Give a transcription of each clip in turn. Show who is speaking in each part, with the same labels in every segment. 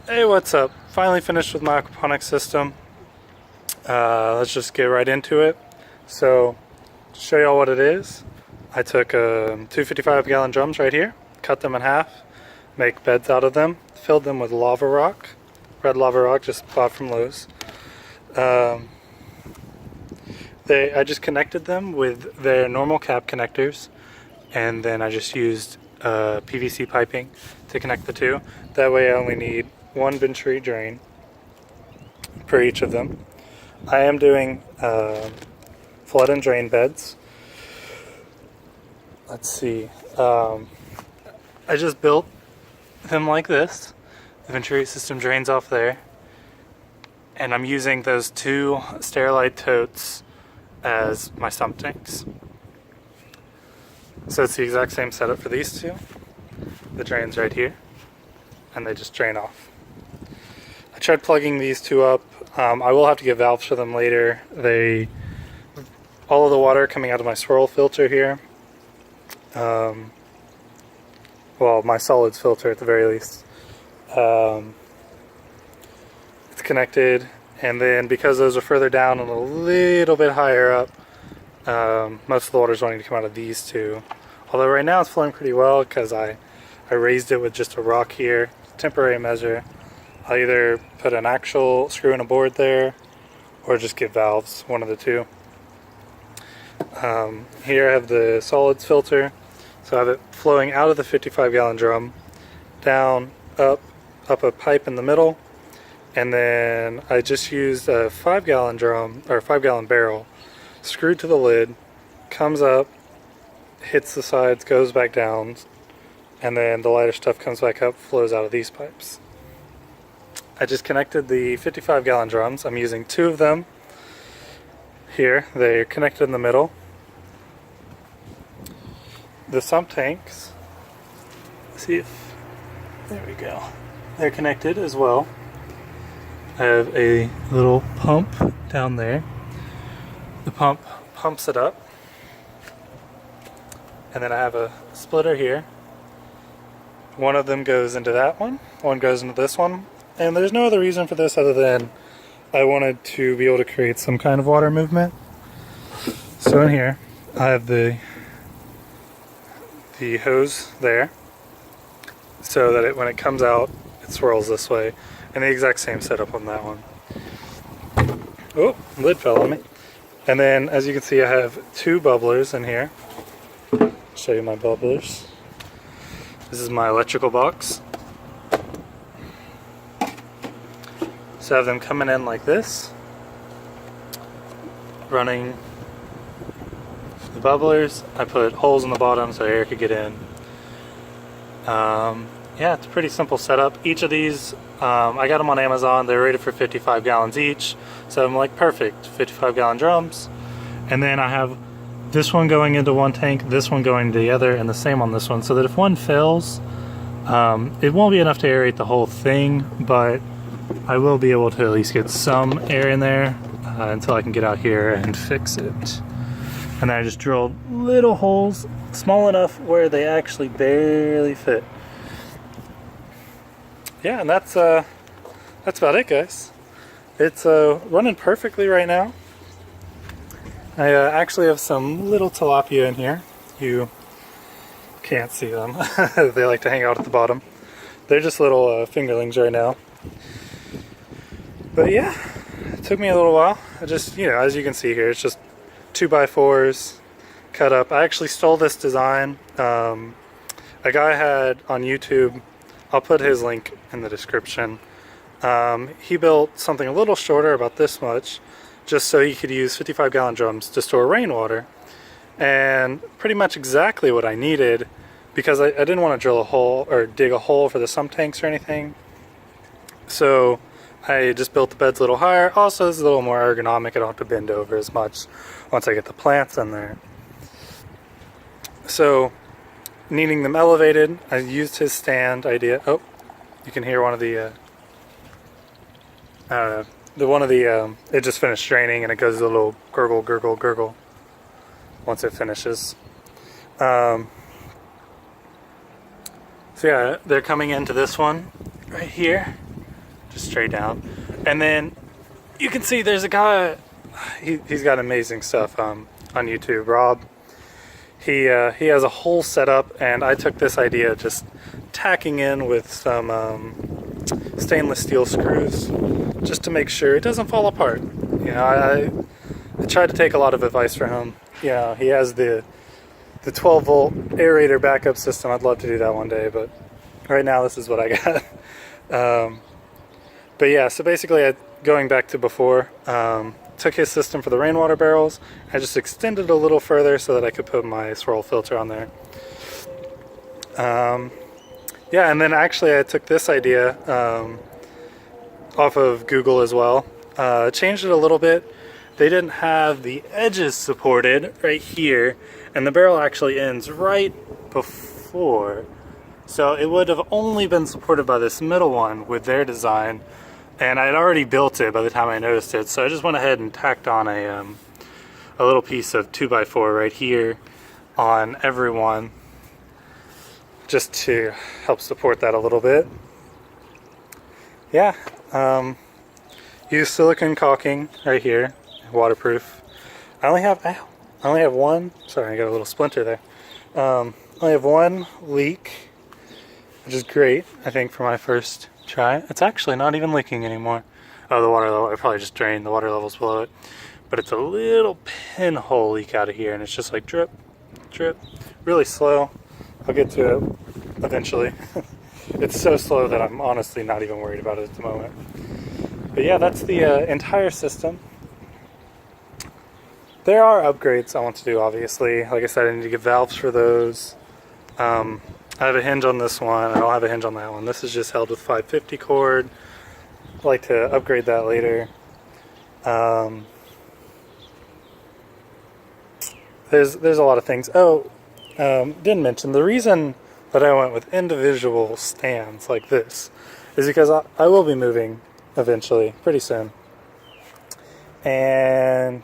Speaker 1: Hey, what's up? Finally finished with my aquaponics system. Let's just get right into it. So, to show y'all what it is, I took two 55-gallon drums right here, cut them in half, make beds out of them, filled them with lava rock, red lava rock, just bought from Lowe's. I just connected them with their normal cap connectors, and then I just used PVC piping to connect the two. That way I only need one venturi drain per each of them. I am doing flood and drain beds. Let's see. I just built them like this. The venturi system drains off there. And I'm using those two sterilite totes as my sump tanks. So it's the exact same setup for these two. The drain's right here, and they just drain off. I tried plugging these two up. I will have to get valves for them later. All of the water coming out of my swirl filter here, well, my solids filter at the very least, it's connected, and then because those are further down and a little bit higher up, most of the water is wanting to come out of these two. Although right now it's flowing pretty well because I raised it with just a rock here, temporary measure. I'll either put an actual screw in a board there or just get valves, one of the two. Here I have the solids filter, so I have it flowing out of the 55-gallon drum, down, up a pipe in the middle, and then I just used a 5-gallon drum, or 5-gallon barrel, screwed to the lid, comes up, hits the sides, goes back down, and then the lighter stuff comes back up, flows out of these pipes. I just connected the 55-gallon drums. I'm using two of them here. They're connected in the middle. The sump tanks, there we go. They're connected as well. I have a little pump down there. The pump pumps it up. And then I have a splitter here. One of them goes into that one goes into this one. And there's no other reason for this other than I wanted to be able to create some kind of water movement. So in here, I have the hose there, so that when it comes out, it swirls this way. And the exact same setup on that one. Oh, lid fell on me. And then, as you can see, I have two bubblers in here. I'll show you my bubblers. This is my electrical box. So I have them coming in like this, running the bubblers. I put holes in the bottom so air could get in. Yeah, it's a pretty simple setup. Each of these, I got them on Amazon. They're rated for 55 gallons each. So I'm like, perfect, 55-gallon drums. And then I have this one going into one tank, this one going to the other, and the same on this one. So that if one fails, it won't be enough to aerate the whole thing, but I will be able to at least get some air in there until I can get out here and fix it. And then I just drilled little holes, small enough where they actually barely fit. Yeah, and that's about it, guys. It's running perfectly right now. I actually have some little tilapia in here. You can't see them. They like to hang out at the bottom. They're just little fingerlings right now. But yeah, it took me a little while. I just, as you can see here, it's just 2x4s cut up. I actually stole this design. A guy had on YouTube, I'll put his link in the description. He built something a little shorter, about this much, just so he could use 55-gallon drums to store rainwater. And pretty much exactly what I needed, because I didn't want to drill a hole or dig a hole for the sump tanks or anything. So I just built the beds a little higher. Also, it's a little more ergonomic. I don't have to bend over as much once I get the plants in there. So, needing them elevated, I used his stand idea. Oh, you can hear one of the, it just finished draining, and it goes a little gurgle, gurgle, gurgle once it finishes. So yeah, they're coming into this one right here. just straight down. And then you can see there's a guy, he's got amazing stuff on YouTube, Rob. He has a whole setup, and I took this idea just tacking in with some stainless steel screws just to make sure it doesn't fall apart. You know, I tried to take a lot of advice from him. You know, he has the 12 volt aerator backup system. I'd love to do that one day, but right now this is what I got. But yeah, so basically going back to before, took his system for the rainwater barrels. I just extended it a little further so that I could put my swirl filter on there. Yeah, and then actually I took this idea off of Google as well. Changed it a little bit. They didn't have the edges supported right here, and the barrel actually ends right before. So it would have only been supported by this middle one with their design, and I had already built it by the time I noticed it. So I just went ahead and tacked on a little piece of 2x4 right here on every one, just to help support that a little bit. Yeah, use silicone caulking right here, waterproof. I only have one, sorry, I got a little splinter there. I only have one leak, which is great, I think, for my first try. It's actually not even leaking anymore. Oh, the water level, I probably just drained the water levels below it. But it's a little pinhole leak out of here, and it's just like drip, drip, really slow. I'll get to it eventually. It's so slow that I'm honestly not even worried about it at the moment. But yeah, that's the entire system. There are upgrades I want to do, obviously. Like I said, I need to get valves for those. I have a hinge on this one. I don't have a hinge on that one. This is just held with 550 cord. I'd like to upgrade that later. There's a lot of things. Oh, didn't mention, the reason that I went with individual stands like this is because I will be moving eventually, pretty soon. And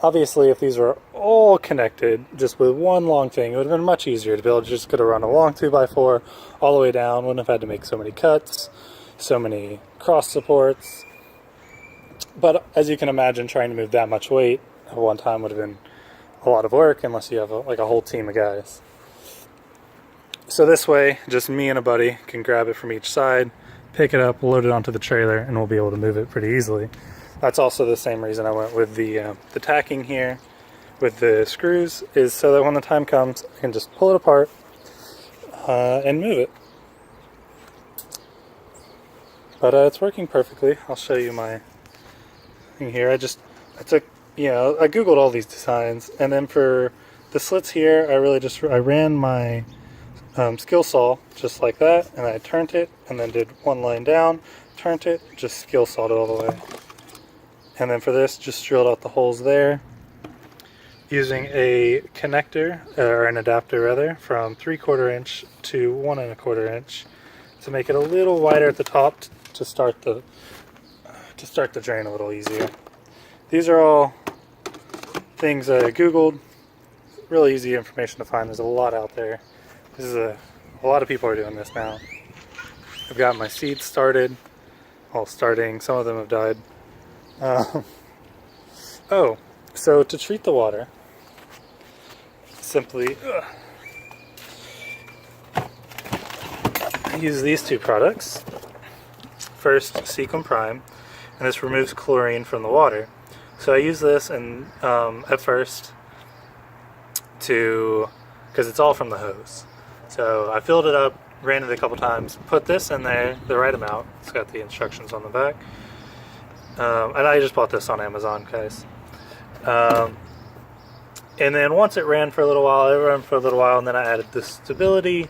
Speaker 1: obviously if these were all connected just with one long thing, it would have been much easier to be able to just run a long 2x4 all the way down. Wouldn't have had to make so many cuts, so many cross supports. But as you can imagine, trying to move that much weight at one time would have been a lot of work unless you have like a whole team of guys. So this way, just me and a buddy can grab it from each side, pick it up, load it onto the trailer, and we'll be able to move it pretty easily. That's also the same reason I went with the tacking here with the screws, is so that when the time comes, I can just pull it apart and move it. But it's working perfectly. I'll show you my thing here. I took, you know, I googled all these designs, and then for the slits here, I ran my skill saw just like that, and I turned it, and then did one line down, turned it, just skill sawed it all the way. And then for this, just drilled out the holes there, using a connector, or an adapter rather, from 3/4 inch to 1 1/4 inch to make it a little wider at the top to start the drain a little easier. These are all things I googled. Really easy information to find. There's a lot out there. This is a lot of people are doing this now. I've got my seeds started. Well, starting. Some of them have died. Oh, so to treat the water, simply use these two products. First, Seachem Prime, and this removes chlorine from the water. So I use this and at first because it's all from the hose. So I filled it up, ran it a couple times, put this in there, the right amount. It's got the instructions on the back. And I just bought this on Amazon, guys. And then once it ran for a little while, and then I added this stability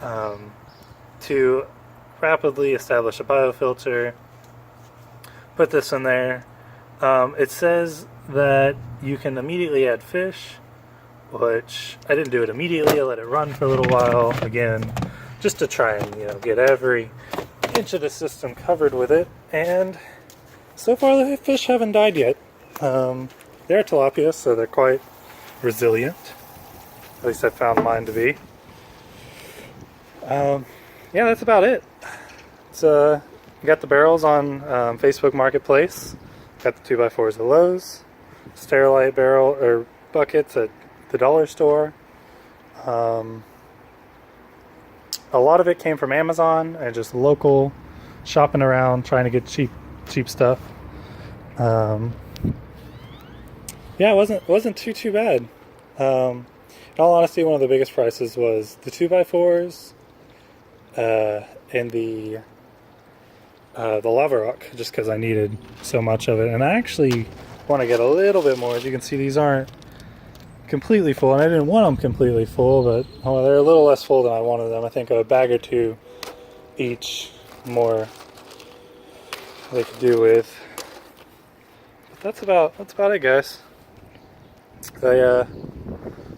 Speaker 1: to rapidly establish a biofilter. Put this in there. It says that you can immediately add fish, which I didn't do it immediately. I let it run for a little while again, just to try and get every inch of the system covered with it. And so far the fish haven't died yet. They're tilapia, so they're quite resilient. At least I found mine to be. Yeah, that's about it. It's got the barrels on Facebook Marketplace. Got the 2x4s at Lowe's. Sterilite barrel or buckets at the dollar store. A lot of it came from Amazon and just local shopping around trying to get cheap stuff. Yeah, it wasn't too bad. In all honesty, one of the biggest prices was the 2x4s and the lava rock, just because I needed so much of it. And I actually want to get a little bit more. As you can see, these aren't completely full, and I didn't want them completely full, but they're a little less full than I wanted them. I think a bag or two each more they could do with. But that's about it, guys. I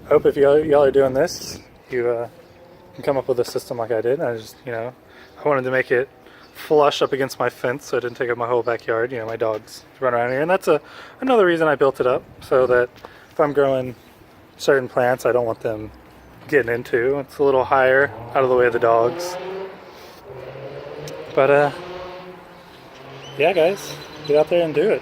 Speaker 1: hope if y'all are doing this, you can come up with a system like I did. I just, I wanted to make it flush up against my fence so it didn't take up my whole backyard. My dogs run around here, and that's another reason I built it up, so that if I'm growing certain plants I don't want them getting into. It's a little higher, out of the way of the dogs. But yeah, guys, get out there and do it.